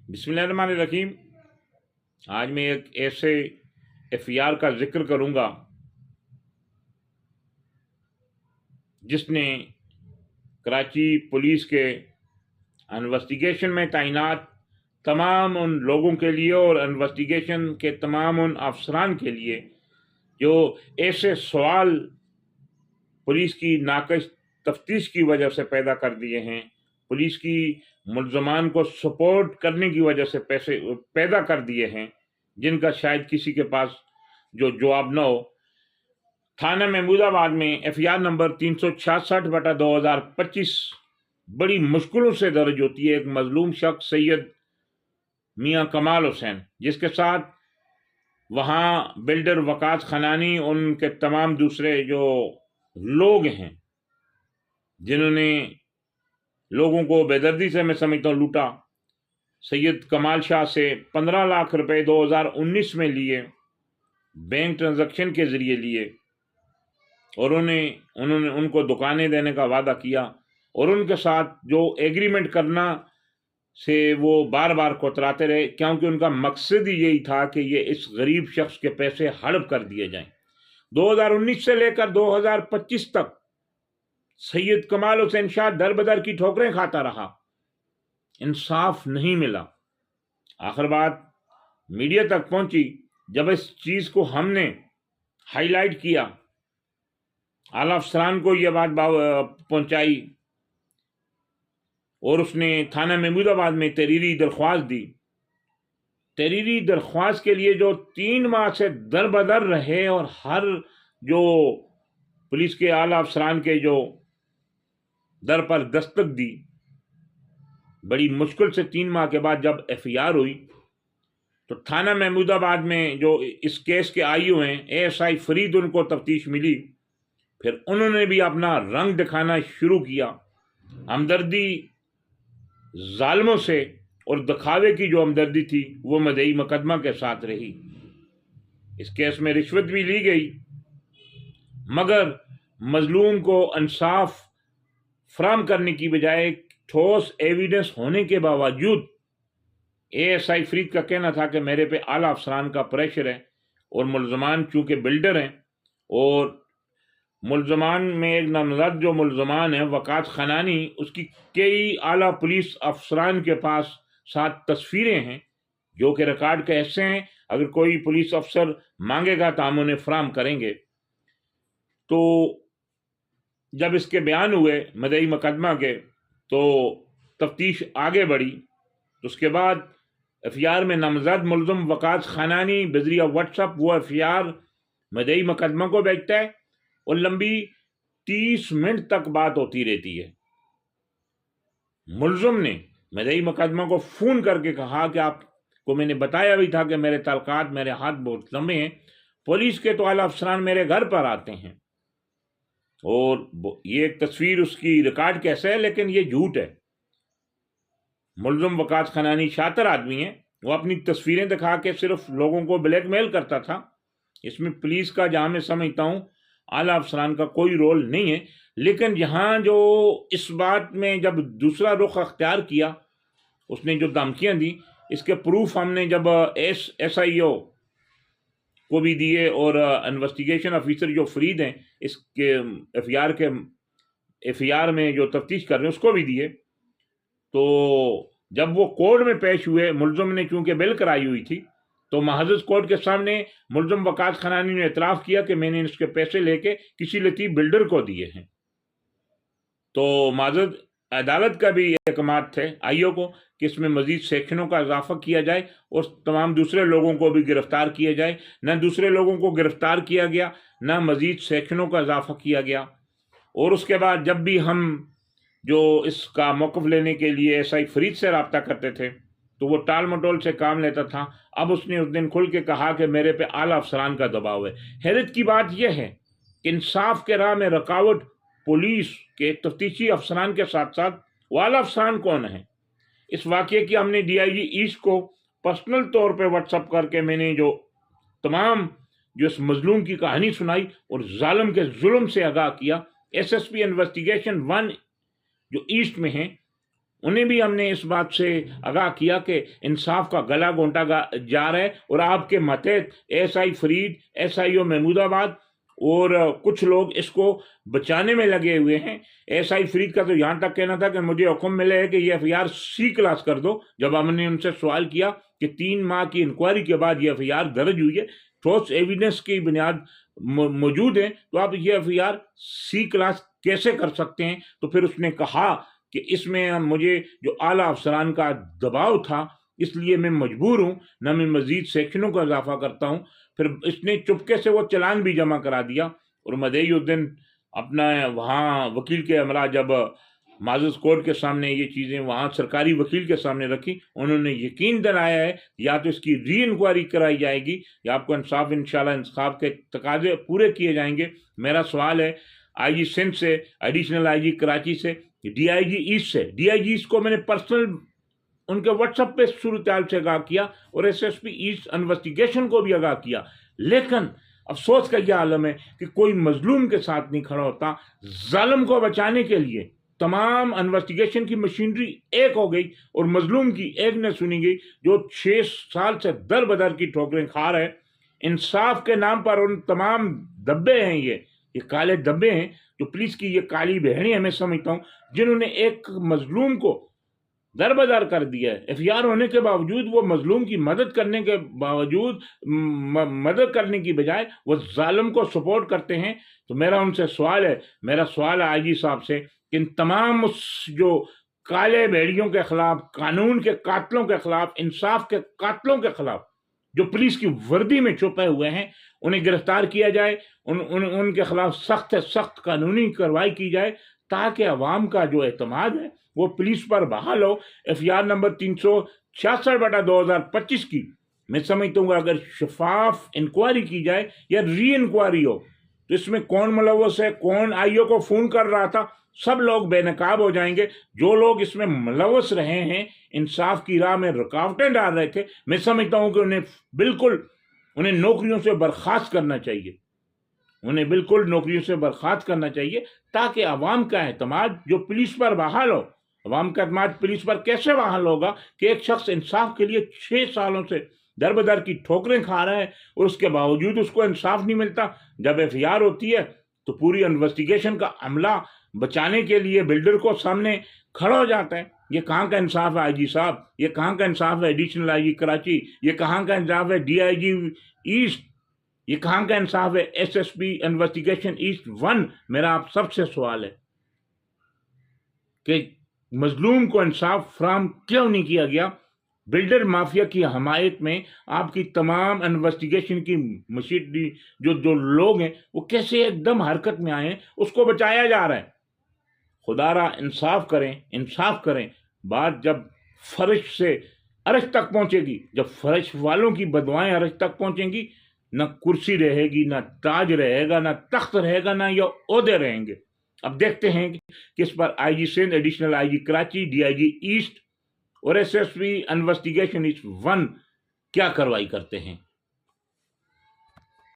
बिस्मिल्लाहिर्रहमानिर्रहीम। आज मैं एक ऐसे एफआईआर का जिक्र करूंगा जिसने कराची पुलिस के इन्वेस्टिगेशन में तैनात तमाम उन लोगों के लिए और इन्वेस्टिगेशन के तमाम उन अफसरान के लिए जो ऐसे सवाल पुलिस की नाकस तफ्तीश की वजह से पैदा कर दिए हैं, पुलिस की मुल्ज़मान को सपोर्ट करने की वजह से पैसे पैदा कर दिए हैं, जिनका शायद किसी के पास जो जवाब न हो। थाना महमूदाबाद में एफआईआर नंबर 366/2025 बड़ी मुश्किलों से दर्ज होती है एक मजलूम शख्स सैयद मियां कमाल हुसैन, जिसके साथ वहाँ बिल्डर वकास खनानी, उनके तमाम दूसरे जो लोग हैं जिन्होंने लोगों को बेदर्दी से मैं समझता हूँ लूटा। सैयद कमाल शाह से 15 लाख रुपए 2019 में लिए, बैंक ट्रांजैक्शन के जरिए लिए, और उन्होंने उनको दुकानें देने का वादा किया और उनके साथ जो एग्रीमेंट करना से वो बार बार कोतराते रहे, क्योंकि उनका मकसद ही यही था कि ये इस गरीब शख्स के पैसे हड़प कर दिए जाएं। 2019 से लेकर 2025 तक सैयद कमाल हुसैन शाह दर बदर की ठोकरें खाता रहा, इंसाफ नहीं मिला। आखिर बात मीडिया तक पहुंची जब इस चीज को हमने हाईलाइट किया, आला अफसरान को यह बात पहुंचाई और उसने थाना महमूदाबाद में तहरीरी दरख्वास्त दी। तहरीरी दरख्वास्त के लिए जो 3 माह से दर बदर रहे और हर जो पुलिस के आला अफसरान के जो दर पर दस्तक दी, बड़ी मुश्किल से 3 माह के बाद जब एफआईआर हुई तो थाना महमूदाबाद में जो इस केस के आईओ हैं एएसआई फरीद, उनको तफ्तीश मिली। फिर उन्होंने भी अपना रंग दिखाना शुरू किया। हमदर्दी जालिमों से और दिखावे की जो हमदर्दी थी वो मदई मुकदमा के साथ रही। इस केस में रिश्वत भी ली गई, मगर मजलूम को इंसाफ फराहम करने की बजाय ठोस एविडेंस होने के बावजूद एएसआई फरीद का कहना था कि मेरे पे आला अफसरान का प्रेशर है और मुल्ज़मान चूंकि बिल्डर हैं और मुल्ज़मान में एक नामजद जो मुल्ज़मान है वकास खनानी, उसकी कई आला पुलिस अफसरान के पास 7 तस्वीरें हैं जो कि रिकॉर्ड के हिस्से हैं। अगर कोई पुलिस अफसर मांगेगा तो हम उन्हें फराहम करेंगे। तो जब इसके बयान हुए मदई मुकदमा के तो तफ्तीश आगे बढ़ी। तो उसके बाद एफआईआर में नामजद मुल्ज़म वकास खनानी बजरिया व्हाट्सएप वो एफआईआर मदई मुकदमा को भेजता है और लंबी 30 मिनट तक बात होती रहती है। मुल्ज़म ने मदई मुकदमा को फोन करके कहा कि आपको मैंने बताया भी था कि मेरे ताल्लुकात, मेरे हाथ बहुत लंबे हैं, पुलिस के तो आला अफसरान मेरे घर पर आते हैं। और ये एक तस्वीर उसकी रिकॉर्ड कैसे है, लेकिन ये झूठ है। मुल्ज़म वकास खनानी शातिर आदमी है, वो अपनी तस्वीरें दिखा के सिर्फ लोगों को ब्लैकमेल करता था। इसमें पुलिस का, जहां मैं समझता हूं, आला अफसरान का कोई रोल नहीं है। लेकिन जहां जो इस बात में जब दूसरा रुख अख्तियार किया, उसने जो धमकियां दी, इसके प्रूफ हमने जब एसआईओ को भी दिए और इन्वेस्टिगेशन ऑफिसर जो फरीद हैं इसके एफआईआर में जो तफ्तीश कर रहे हैं उसको भी दिए। तो जब वो कोर्ट में पेश हुए, मुल्ज़म ने चूंकि बिल कराई हुई थी, तो महाजज कोर्ट के सामने मुल्ज़म वकास खनानी ने इतराफ़ किया कि मैंने इसके पैसे लेके किसी लतीफ़ बिल्डर को दिए हैं। तो महाजज अदालत का भी अहकाम थे आईओ को कि इसमें मजीद सेक्शनों का इजाफा किया जाए और तमाम दूसरे लोगों को भी गिरफ्तार किया जाए। न दूसरे लोगों को गिरफ्तार किया गया, न मजीद सेक्शनों का इजाफा किया गया। और उसके बाद जब भी हम जो इसका मौक़िफ़ लेने के लिए एएसआई फरीद से रब्ता करते थे तो वो टाल मटोल से काम लेता था। अब उसने उस दिन खुल के कहा कि मेरे पे आला अफसरान का दबाव है। हैरत की बात यह है कि इंसाफ के राह में रुकावट पुलिस के तफ्तीशी अफसरान के साथ साथ वो आला अफसरान कौन है। इस वाक़े की हमने डीआईजी ईस्ट को पर्सनल तौर पे व्हाट्सअप करके मैंने जो तमाम जो इस मजलूम की कहानी सुनाई और जालिम के जुल्म से आगाह किया। एसएसपी इन्वेस्टिगेशन 1 जो ईस्ट में है انہیں بھی ہم نے اس بات سے آگاہ کیا کہ انصاف کا گلا گھونٹا جا رہا ہے، اور آپ کے ماتحت S I Farid, S I O Mahmoodabad اور کچھ لوگ اس کو بچانے میں لگے ہوئے ہیں۔ ایس آئی فرید کا تو یہاں تک کہنا تھا کہ مجھے حکم ملے ہے کہ یہ F I R C class کر دو۔ جب ہم نے ان سے سوال کیا کہ 3 ماہ کی انکوائری کے بعد یہ ایف آئی آر درج ہوئی ہے، ٹھوس ایویڈنس کی بنیاد موجود ہے، تو آپ یہ F I R C class کیسے کر سکتے ہیں؟ تو پھر اس نے کہا کہ اس میں مجھے جو اعلیٰ افسران کا دباؤ تھا، اس لیے میں مجبور ہوں، نہ میں مزید سیکشنوں کا اضافہ کرتا ہوں۔ پھر اس نے چپکے سے وہ چلان بھی جمع کرا دیا، اور مدعی الدین اپنا وہاں وکیل کے ہمراہ جب معزز کورٹ کے سامنے یہ چیزیں وہاں سرکاری وکیل کے سامنے رکھی، انہوں نے یقین دلایا ہے یا تو اس کی ری انکوائری کرائی جائے گی یا آپ کو انصاف انشاءاللہ انصاف کے تقاضے پورے کیے جائیں گے۔ میرا سوال ہے آئی جی سندھ سے، ایڈیشنل آئی جی کراچی سے، ڈی آئی جی ایسٹ سے، ڈی آئی جی ایسٹ کو میں نے پرسنل ان کے واٹس ایپ پہ صورتحال سے آگاہ کیا، اور S S P east investigation کو بھی آگاہ کیا، لیکن افسوس کا یہ عالم ہے کہ کوئی مظلوم کے ساتھ نہیں کھڑا ہوتا۔ ظالم کو بچانے کے لیے تمام انویسٹیگیشن کی مشینری ایک ہو گئی اور مظلوم کی ایک نہ سنی گئی، جو 6 سال سے در بدر کی ٹھوکریں کھا رہے ہیں۔ انصاف کے نام پر ان تمام دبے ہیں، یہ کالے دبے ہیں، جو پولیس کی یہ کالی بہنیں میں سمجھتا ہوں، جنہوں نے ایک مظلوم کو در بدر کر دیا ہے۔ ایف آئی آر ہونے کے باوجود وہ مظلوم کی مدد کرنے کے باوجود مدد کرنے کی بجائے وہ ظالم کو سپورٹ کرتے ہیں۔ تو میرا ان سے سوال ہے آئی جی صاحب سے کہ ان تمام جو کالے بھیڑیوں کے خلاف، قانون کے قاتلوں کے خلاف، انصاف کے قاتلوں کے خلاف، جو پولیس کی وردی میں چھپے ہوئے ہیں، انہیں گرفتار کیا جائے، ان کے خلاف سخت سے سخت قانونی کارروائی کی جائے، تاکہ عوام کا جو اعتماد ہے وہ پولیس پر بحال ہو۔ ایف آئی آر نمبر 366/2025 کی میں سمجھتا ہوں اگر شفاف انکوائری کی جائے یا ری انکوائری ہو، تو اس میں کون ملوث ہے، کون آئی او کو فون کر رہا تھا، سب لوگ بے نقاب ہو جائیں گے۔ جو لوگ اس میں ملوث رہے ہیں، انصاف کی راہ میں رکاوٹیں ڈال رہے تھے، میں سمجھتا ہوں کہ انہیں نوکریوں سے برخاست کرنا چاہیے، تاکہ عوام کا اعتماد جو پولیس پر بحال ہو۔ عوام کا اعتماد پولیس پر کیسے بحال ہوگا کہ ایک شخص انصاف کے لیے 6 سالوں سے در بدر کی ٹھوکریں کھا رہا ہے اور اس کے باوجود اس کو انصاف نہیں ملتا؟ جب ایف آئی آر ہوتی ہے تو پوری انویسٹیگیشن کا عملہ بچانے کے لیے بلڈر کو سامنے کھڑا ہو جاتا ہے۔ یہ کہاں کا انصاف ہے آئی جی صاحب؟ یہ کہاں کا انصاف ہے ایڈیشنل آئی جی کراچی؟ یہ کہاں کا انصاف ہے ڈی آئی جی ایسٹ؟ یہ کہاں کا انصاف ہے S S P investigation east 1؟ میرا آپ سب سے سوال ہے کہ مظلوم کو انصاف فراہم کیوں نہیں کیا گیا؟ بلڈر مافیا کی حمایت میں آپ کی تمام انویسٹیگیشن کی مشینری جو لوگ ہیں وہ کیسے ایک دم حرکت میں آئے ہیں، اس کو بچایا جا رہا ہے۔ خدا را انصاف کریں۔ بات جب فرش سے عرش تک پہنچے گی، جب فرش والوں کی بدوائیں عرش تک پہنچیں گی، نہ کرسی رہے گی، نہ تاج رہے گا، نہ تخت رہے گا، نہ یہ عہدے رہیں گے۔ اب دیکھتے ہیں کہ اس پر I G Sindh, additional I G Karachi, D I G east اور S S P investigation east 1 کیا کارروائی کرتے ہیں۔